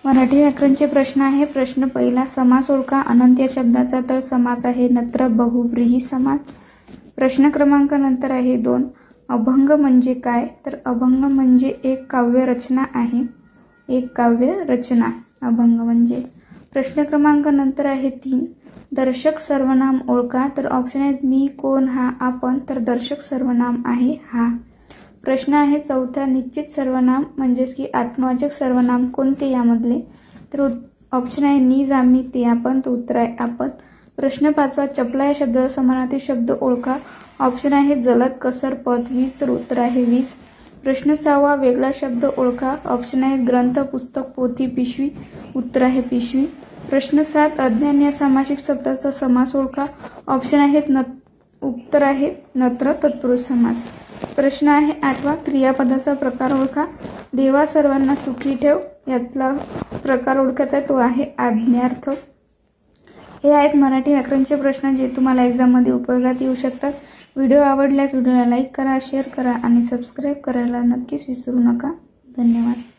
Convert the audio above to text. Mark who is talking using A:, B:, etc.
A: मराठी व्याकरणचे प्रश्न आहे। प्रश्न पहिला, समास ओळखा। अनंत या शब्दाचा तर समास आहे नत्र बहुव्रीही समास। प्रश्न क्रमांक नंतर आहे 2, अभंग म्हणजे काय? तर अभंग म्हणजे एक काव्य रचना आहे। एक काव्य रचना अभंग म्हणजे। प्रश्न क्रमांक नंतर आहे 3, दर्शक सर्वनाम ओळखा। तर ऑप्शन आहेत मी, कोण, हा, आपण। तर दर्शक सर्वनाम आहे हा। प्रश्न आहे 4, निश्चित सर्वनाम म्हणजेच की आत्मवाचक सर्वनाम कोणते यामधले? तर ऑप्शन आहे नीज, आम्ही, ते, आपण। तर उत्तर आहे आपण। प्रश्न 5, चपला या शब्दाचा समानार्थी शब्द ओळखा। ऑप्शन आहे जलद, कसर, पथ, वीज। तर उत्तर आहे वीज। प्रश्न 6, वेगळा शब्द ओळखा। ऑप्शन आहे ग्रंथ, पुस्तक, पोथी, पिशवी। उत्तर आहे पिशवी। प्रश्न 7, अज्ञान या सामासिक शब्दाचा समास ओळखा। ऑप्शन आहेत उत्तर आहे नत्र तत्पुरुष समास। प्रश्न आहे 8, क्रियापदाचा प्रकार ओळखा। देवा सर्वांना सुखी ठेव यातला प्रकार ओळखायचा तो आहे आज्ञार्थ। हे आहेत मराठी व्याकरणचे प्रश्न जे तुम्हाला एक्झाम मध्ये उपयोगात येऊ शकतात। व्हिडिओ आवडल्यास व्हिडिओला लाईक करा, शेअर करा आणि सबस्क्राईब करायला नक्कीच विसरू नका। धन्यवाद।